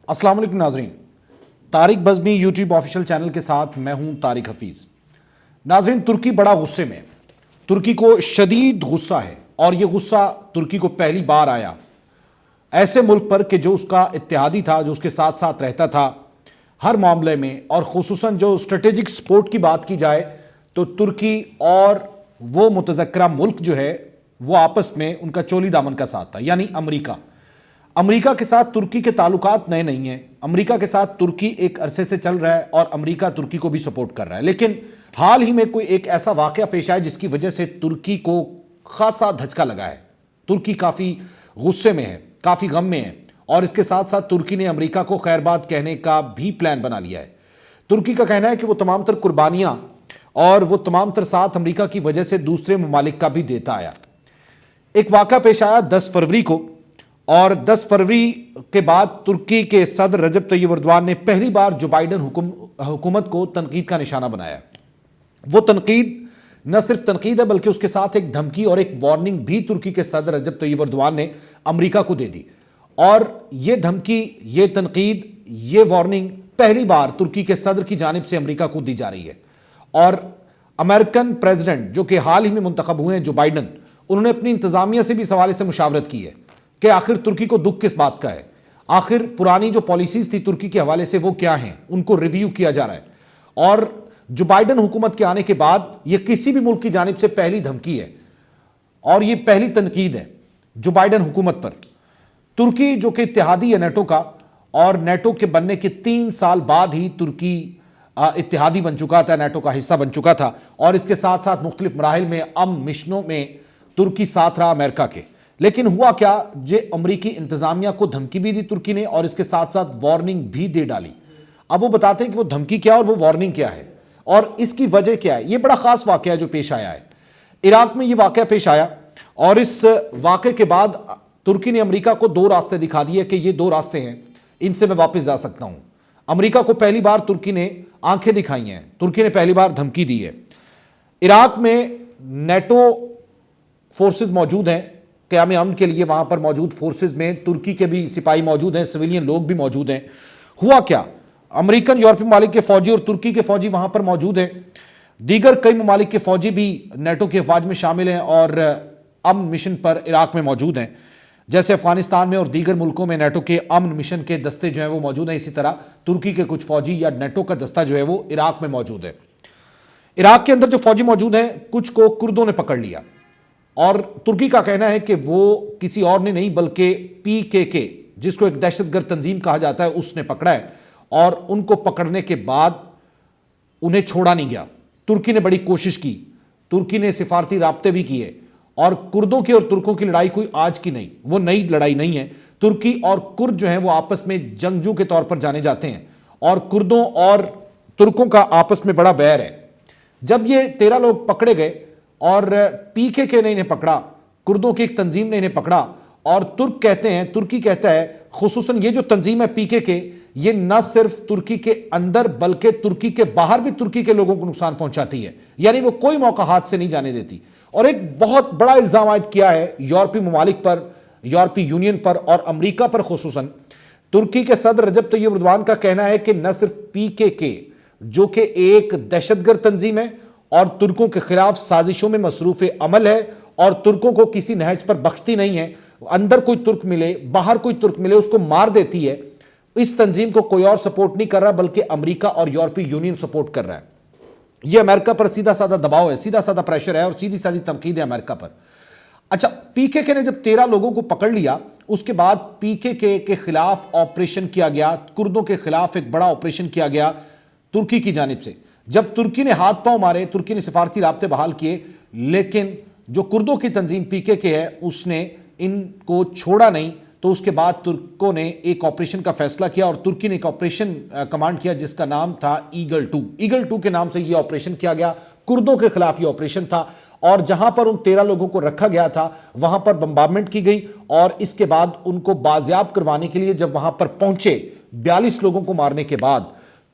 السلام علیکم ناظرین، Tariq Bazmee YouTube official channel کے ساتھ میں ہوں طارق حفیظ۔ ناظرین، ترکی بڑا غصے میں، ترکی کو شدید غصہ ہے، اور یہ غصہ ترکی کو پہلی بار آیا ایسے ملک پر کہ جو اس کا اتحادی تھا، جو اس کے ساتھ ساتھ رہتا تھا ہر معاملے میں، اور خصوصاً جو اسٹریٹجک سپورٹ کی بات کی جائے تو ترکی اور وہ متذکرہ ملک جو ہے وہ آپس میں ان کا چولی دامن کا ساتھ تھا، یعنی امریکہ کے ساتھ ترکی کے تعلقات نئے نہیں ہیں۔ امریکہ کے ساتھ ترکی ایک عرصے سے چل رہا ہے اور امریکہ ترکی کو بھی سپورٹ کر رہا ہے، لیکن حال ہی میں کوئی ایک ایسا واقعہ پیش آیا جس کی وجہ سے ترکی کو خاصا دھچکا لگا ہے۔ ترکی کافی غصے میں ہے، کافی غم میں ہے، اور اس کے ساتھ ساتھ ترکی نے امریکہ کو خیر بات کہنے کا بھی پلان بنا لیا ہے۔ ترکی کا کہنا ہے کہ وہ تمام تر قربانیاں اور وہ تمام تر ساتھ امریکہ کی وجہ سے دوسرے ممالک کا بھی دیتا آیا۔ ایک واقعہ پیش آیا 10 فروری کو، اور 10 فروری کے بعد ترکی کے صدر رجب طیب اردوان نے پہلی بار جو بائیڈن حکومت کو تنقید کا نشانہ بنایا۔ وہ تنقید نہ صرف تنقید ہے بلکہ اس کے ساتھ ایک دھمکی اور ایک وارننگ بھی ترکی کے صدر رجب طیب اردوان نے امریکہ کو دے دی، اور یہ دھمکی، یہ تنقید، یہ وارننگ پہلی بار ترکی کے صدر کی جانب سے امریکہ کو دی جا رہی ہے۔ اور امریکن پریزیڈنٹ جو کہ حال ہی میں منتخب ہوئے ہیں، جو بائیڈن، انہوں نے اپنی انتظامیہ سے بھی اس حوالے سے مشاورت کی ہے کہ آخر ترکی کو دکھ کس بات کا ہے، آخر پرانی جو پالیسیز تھی ترکی کے حوالے سے وہ کیا ہیں، ان کو ریویو کیا جا رہا ہے۔ اور جو بائیڈن حکومت کے آنے کے بعد یہ کسی بھی ملک کی جانب سے پہلی دھمکی ہے اور یہ پہلی تنقید ہے جو بائیڈن حکومت پر۔ ترکی جو کہ اتحادی ہے نیٹو کا، اور نیٹو کے بننے کے 3 سال بعد ہی ترکی اتحادی بن چکا تھا، نیٹو کا حصہ بن چکا تھا، اور اس کے ساتھ ساتھ مختلف مراحل میں امن مشنوں میں ترکی ساتھ رہا امریکہ کے۔ لیکن ہوا کیا، امریکی انتظامیہ کو دھمکی بھی دی ترکی نے، اور اس کے ساتھ ساتھ وارننگ بھی دے ڈالی۔ اب وہ بتاتے ہیں کہ وہ دھمکی کیا اور وہ وارننگ کیا ہے، اور اس کی وجہ کیا ہے۔ یہ بڑا خاص واقعہ ہے جو پیش آیا ہے، عراق میں یہ واقعہ پیش آیا، اور اس واقعے کے بعد ترکی نے امریکہ کو 2 راستے دکھا دیے کہ یہ 2 راستے ہیں، ان سے میں واپس جا سکتا ہوں۔ امریکہ کو پہلی بار ترکی نے آنکھیں دکھائی ہیں، ترکی نے پہلی بار دھمکی دی ہے۔ عراق میں نیٹو فورسز موجود ہیں قیام امن کے لیے، وہاں پر موجود فورسز میں ترکی کے بھی سپاہی موجود ہیں، سویلین لوگ بھی موجود ہیں۔ ہوا کیا، امریکن یورپی ممالک کے فوجی اور ترکی کے فوجی وہاں پر موجود ہیں، دیگر کئی ممالک کے فوجی بھی نیٹو کے افواج میں شامل ہیں اور امن مشن پر عراق میں موجود ہیں، جیسے افغانستان میں اور دیگر ملکوں میں نیٹو کے امن مشن کے دستے جو ہیں وہ موجود ہیں۔ اسی طرح ترکی کے کچھ فوجی یا نیٹو کا دستہ جو ہے وہ عراق میں موجود ہے۔ عراق کے اندر جو فوجی موجود ہیں، کچھ کو کردوں نے پکڑ لیا، اور ترکی کا کہنا ہے کہ وہ کسی اور نے نہیں بلکہ PKK، جس کو ایک دہشت گرد تنظیم کہا جاتا ہے، اس نے پکڑا ہے، اور ان کو پکڑنے کے بعد انہیں چھوڑا نہیں گیا۔ ترکی نے بڑی کوشش کی، ترکی نے سفارتی رابطے بھی کیے، اور کردوں کی اور ترکوں کی لڑائی کوئی آج کی نہیں، وہ نئی لڑائی نہیں ہے۔ ترکی اور کرد جو ہیں وہ آپس میں جنگجو کے طور پر جانے جاتے ہیں، اور کردوں اور ترکوں کا آپس میں بڑا بیر ہے۔ جب یہ 13 لوگ پکڑے گئے اور PKK نے انہیں پکڑا، کردوں کی ایک تنظیم نے انہیں پکڑا، اور ترکی کہتا ہے خصوصاً یہ جو تنظیم ہے PKK، یہ نہ صرف ترکی کے اندر بلکہ ترکی کے باہر بھی ترکی کے لوگوں کو نقصان پہنچاتی ہے، یعنی وہ کوئی موقع ہاتھ سے نہیں جانے دیتی۔ اور ایک بہت بڑا الزام عائد کیا ہے یورپی ممالک پر، یورپی یونین پر اور امریکہ پر خصوصاً۔ ترکی کے صدر رجب طیب اردوان کا کہنا ہے کہ نہ صرف PKK جو کہ ایک دہشت گرد تنظیم ہے اور ترکوں کے خلاف سازشوں میں مصروف عمل ہے، اور ترکوں کو کسی نہج پر بخشتی نہیں ہے، اندر کوئی ترک ملے باہر کوئی ترک ملے اس کو مار دیتی ہے، اس تنظیم کو کوئی اور سپورٹ نہیں کر رہا بلکہ امریکہ اور یورپی یونین سپورٹ کر رہا ہے۔ یہ امریکہ پر سیدھا سادہ دباؤ ہے، سیدھا سادہ پریشر ہے، اور سیدھی سادھی تنقید ہے امریکہ پر۔ اچھا، PKK نے جب 13 لوگوں کو پکڑ لیا، اس کے بعد PKK کے خلاف آپریشن کیا گیا، کردوں کے خلاف ایک بڑا آپریشن کیا گیا ترکی کی جانب سے۔ جب ترکی نے ہاتھ پاؤں مارے، ترکی نے سفارتی رابطے بحال کیے، لیکن جو کردوں کی تنظیم PKK ہے اس نے ان کو چھوڑا نہیں، تو اس کے بعد ترکوں نے ایک آپریشن کا فیصلہ کیا، اور ترکی نے ایک آپریشن کمانڈ کیا جس کا نام تھا ایگل 2 کے نام سے یہ آپریشن کیا گیا۔ کردوں کے خلاف یہ آپریشن تھا، اور جہاں پر ان 13 لوگوں کو رکھا گیا تھا وہاں پر بمبارمنٹ کی گئی، اور اس کے بعد ان کو بازیاب کروانے کے لیے جب وہاں پر پہنچے 42 لوگوں کو مارنے کے بعد،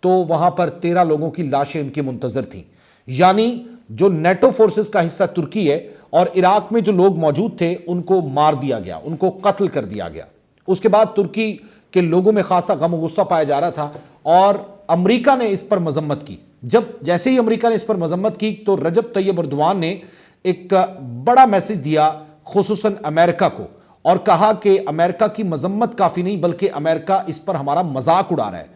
تو وہاں پر 13 لوگوں کی لاشیں ان کے منتظر تھیں۔ یعنی جو نیٹو فورسز کا حصہ ترکی ہے، اور عراق میں جو لوگ موجود تھے ان کو مار دیا گیا، ان کو قتل کر دیا گیا۔ اس کے بعد ترکی کہ لوگوں میں خاصا غم و غصہ پایا جا رہا تھا اور امریکہ نے اس پر مذمت کی. جیسے ہی امریکہ نے اس پر مذمت کی تو رجب طیب اردوان نے ایک بڑا میسج دیا خصوصاً امریکہ کو اور کہا کہ امریکہ کی مذمت کافی نہیں بلکہ امریکہ اس پر ہمارا مذاق اڑا رہا ہے.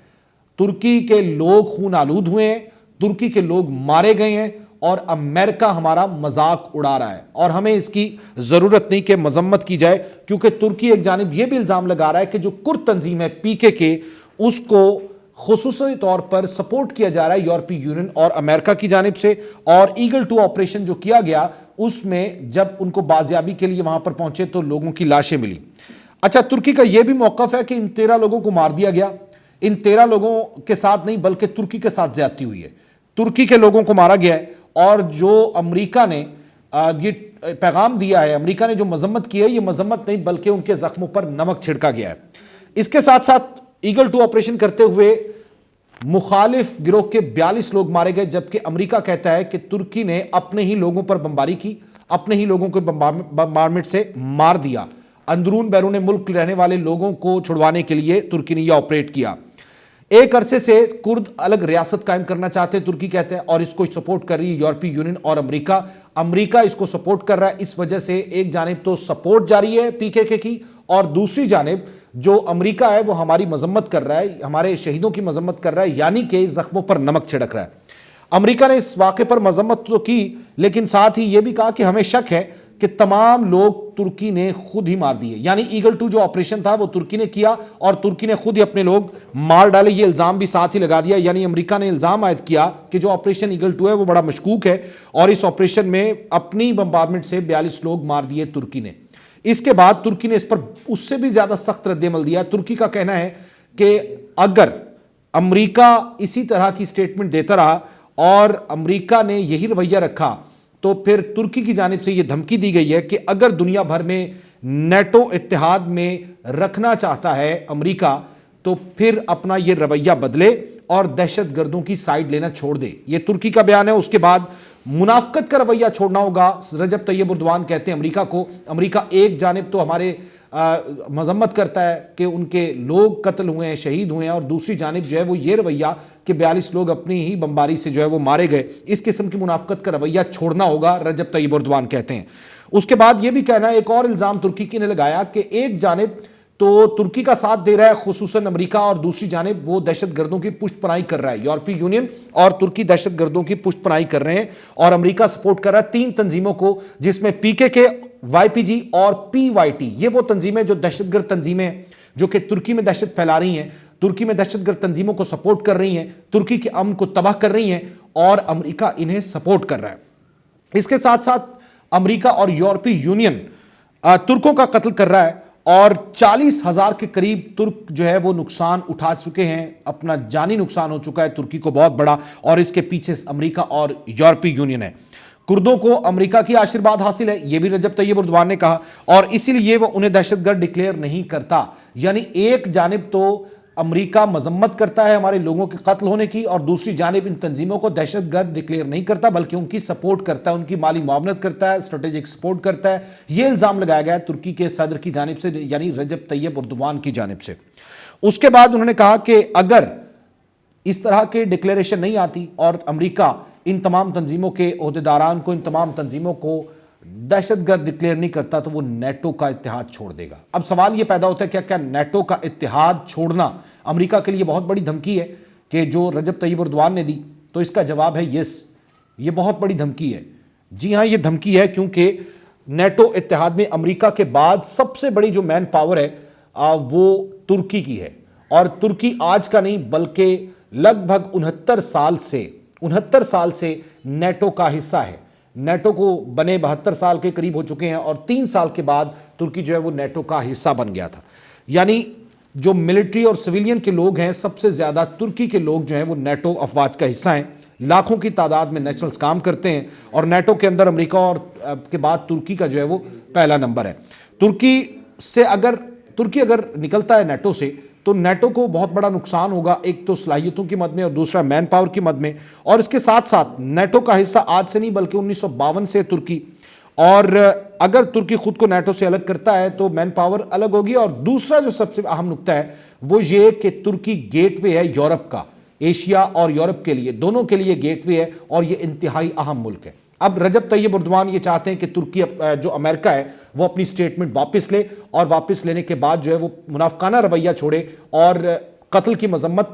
ترکی کے لوگ خون آلود ہوئے ہیں, ترکی کے لوگ مارے گئے ہیں اور امریکہ ہمارا مذاق اڑا رہا ہے اور ہمیں اس کی ضرورت نہیں کہ مذمت کی جائے, کیونکہ ترکی ایک جانب یہ بھی الزام لگا رہا ہے کہ جو کرد تنظیم ہے PKK اس کو خصوصی طور پر سپورٹ کیا جا رہا ہے یورپی یونین اور امریکہ کی جانب سے. اور ایگل 2 آپریشن جو کیا گیا اس میں جب ان کو بازیابی کے لیے وہاں پر پہنچے تو لوگوں کی لاشیں ملی. اچھا, ترکی کا یہ بھی موقف ہے کہ ان 13 لوگوں کو مار دیا گیا. ان 13 لوگوں کے ساتھ نہیں بلکہ ترکی کے ساتھ زیادتی ہوئی ہے, ترکی کے لوگوں کو مارا گیا ہے. اور جو امریکہ نے یہ پیغام دیا ہے, امریکہ نے جو مذمت کی ہے یہ مذمت نہیں بلکہ ان کے زخموں پر نمک چھڑکا گیا ہے. اس کے ساتھ ساتھ ایگل 2 آپریشن کرتے ہوئے مخالف گروہ کے 42 لوگ مارے گئے, جبکہ امریکہ کہتا ہے کہ ترکی نے اپنے ہی لوگوں پر بمباری کی, اپنے ہی لوگوں کو بمبارمنٹ سے مار دیا. اندرون بیرون ملک رہنے والے لوگوں کو چھڑوانے کے لیے ترکی نے یہ آپریٹ کیا. ایک عرصے سے کرد الگ ریاست قائم کرنا چاہتے ہیں ترکی کہتے ہیں, اور اس کو سپورٹ کر رہی ہے یورپی یونین اور امریکہ. امریکہ اس کو سپورٹ کر رہا ہے. اس وجہ سے ایک جانب تو سپورٹ جاری ہے PKK کی اور دوسری جانب جو امریکہ ہے وہ ہماری مذمت کر رہا ہے, ہمارے شہیدوں کی مذمت کر رہا ہے, یعنی کہ زخموں پر نمک چھڑک رہا ہے. امریکہ نے اس واقعے پر مذمت تو کی لیکن ساتھ ہی یہ بھی کہا کہ ہمیں شک ہے کہ تمام لوگ ترکی نے خود ہی مار دیے. یعنی ایگل 2 جو آپریشن تھا وہ ترکی نے کیا اور ترکی نے خود ہی اپنے لوگ مار ڈالے. یہ الزام بھی ساتھ ہی لگا دیا. یعنی امریکہ نے الزام عائد کیا کہ جو آپریشن ایگل 2 ہے وہ بڑا مشکوک ہے اور اس آپریشن میں اپنی بمبارمنٹ سے 42 لوگ مار دیے ترکی نے. اس کے بعد ترکی نے اس پر اس سے بھی زیادہ سخت رد عمل دیا. ترکی کا کہنا ہے کہ اگر امریکہ اسی طرح کی سٹیٹمنٹ دیتا رہا اور امریکہ نے یہی رویہ رکھا تو پھر ترکی کی جانب سے یہ دھمکی دی گئی ہے کہ اگر دنیا بھر میں نیٹو اتحاد میں رکھنا چاہتا ہے امریکہ تو پھر اپنا یہ رویہ بدلے اور دہشت گردوں کی سائیڈ لینا چھوڑ دے. یہ ترکی کا بیان ہے. اس کے بعد منافقت کا رویہ چھوڑنا ہوگا. رجب طیب اردوان کہتے ہیں امریکہ کو, امریکہ ایک جانب تو ہمارے مذمت کرتا ہے کہ ان کے لوگ قتل ہوئے ہیں, شہید ہوئے ہیں, اور دوسری جانب جو ہے وہ یہ رویہ کہ 42 لوگ اپنی ہی بمباری سے جو ہے وہ مارے گئے. اس قسم کی منافقت کا رویہ چھوڑنا ہوگا, رجب طیب اردوان کہتے ہیں. اس کے بعد یہ بھی کہنا ہے, ایک اور الزام ترکی کی نے لگایا کہ ایک جانب تو ترکی کا ساتھ دے رہا ہے خصوصاً امریکہ اور دوسری جانب وہ دہشت گردوں کی پشت پناہی کر رہا ہے. یورپی یونین اور ترکی دہشت گردوں کی پشت پناہی کر رہے ہیں اور امریکہ سپورٹ کر رہا ہے 3 تنظیموں کو, جس میں PKK, YPG اور PYT. یہ وہ تنظیمیں جو دہشت گرد تنظیمیں جو کہ ترکی میں دہشت پھیلا رہی ہیں, ترکی میں دہشت گرد تنظیموں کو سپورٹ کر رہی ہیں, ترکی کے امن کو تباہ کر رہی ہیں اور امریکہ انہیں سپورٹ کر رہا ہے. اس کے ساتھ ساتھ امریکہ اور یورپی یونین ترکوں کا قتل کر رہا ہے اور 40,000 کے قریب ترک جو ہے وہ نقصان اٹھا چکے ہیں, اپنا جانی نقصان ہو چکا ہے ترکی کو بہت بڑا, اور اس کے پیچھے امریکہ اور یورپی یونین ہے. کردوں کو امریکہ کی آشیرواد حاصل ہے, یہ بھی رجب طیب اردوان نے کہا, اور اسی لیے وہ انہیں دہشت گرد ڈکلیئر نہیں کرتا. یعنی ایک جانب تو امریکہ مذمت کرتا ہے ہمارے لوگوں کے قتل ہونے کی اور دوسری جانب ان تنظیموں کو دہشت گرد ڈکلیئر نہیں کرتا بلکہ ان کی سپورٹ کرتا ہے, ان کی مالی معاونت کرتا ہے, اسٹریٹجک سپورٹ کرتا ہے. یہ الزام لگایا گیا ہے ترکی کے صدر کی جانب سے, یعنی رجب طیب اردوان کی جانب سے. اس کے بعد انہوں نے کہا کہ اگر اس طرح کے ڈکلیریشن نہیں آتی اور امریکہ ان تمام تنظیموں کے عہدیداران کو, ان تمام تنظیموں کو دہشت گرد ڈکلیئر نہیں کرتا تو وہ نیٹو کا اتحاد چھوڑ دے گا. اب سوال یہ پیدا ہوتا ہے کیا نیٹو کا اتحاد چھوڑنا امریکہ کے لیے بہت بڑی دھمکی ہے کہ جو رجب طیب اردوان نے دی؟ تو اس کا جواب ہے یس, یہ بہت بڑی دھمکی ہے. جی ہاں, یہ دھمکی ہے کیونکہ نیٹو اتحاد میں امریکہ کے بعد سب سے بڑی جو مین پاور ہے وہ ترکی کی ہے, اور ترکی آج کا نہیں بلکہ لگ بھگ 69 سال سے نیٹو کا حصہ ہے. نیٹو کو بنے 72 سال کے قریب ہو چکے ہیں اور 3 سال کے بعد ترکی جو ہے وہ نیٹو کا حصہ بن گیا تھا. یعنی جو ملٹری اور سویلین کے لوگ ہیں سب سے زیادہ ترکی کے لوگ جو ہیں وہ نیٹو افواج کا حصہ ہیں. لاکھوں کی تعداد میں نیشنلز کام کرتے ہیں اور نیٹو کے اندر امریکہ اور کے بعد ترکی کا جو ہے وہ پہلا نمبر ہے. ترکی اگر نکلتا ہے نیٹو سے تو نیٹو کو بہت بڑا نقصان ہوگا, ایک تو صلاحیتوں کی مد میں اور دوسرا مین پاور کی مد میں. اور اس کے ساتھ ساتھ نیٹو کا حصہ آج سے نہیں بلکہ 1952 سے ترکی, اور اگر ترکی خود کو نیٹو سے الگ کرتا ہے تو مین پاور الگ ہوگی. اور دوسرا جو سب سے اہم نقطہ ہے وہ یہ کہ ترکی گیٹ وے ہے یورپ کا, ایشیا اور یورپ کے لیے, دونوں کے لیے گیٹ وے ہے اور یہ انتہائی اہم ملک ہے. اب رجب طیب اردوان یہ چاہتے ہیں کہ ترکی جو امریکہ ہے وہ اپنی سٹیٹمنٹ واپس لے, اور واپس لینے کے بعد جو ہے وہ منافقانہ رویہ چھوڑے اور قتل کی مذمت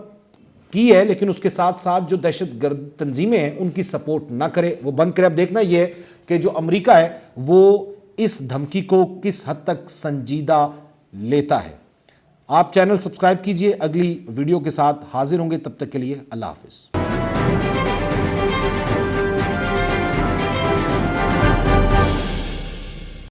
کی ہے لیکن اس کے ساتھ ساتھ جو دہشت گرد تنظیمیں ہیں ان کی سپورٹ نہ کرے, وہ بند کرے. اب دیکھنا یہ ہے کہ جو امریکہ ہے وہ اس دھمکی کو کس حد تک سنجیدہ لیتا ہے. آپ چینل سبسکرائب کیجئے, اگلی ویڈیو کے ساتھ حاضر ہوں گے, تب تک کے لیے اللہ حافظ.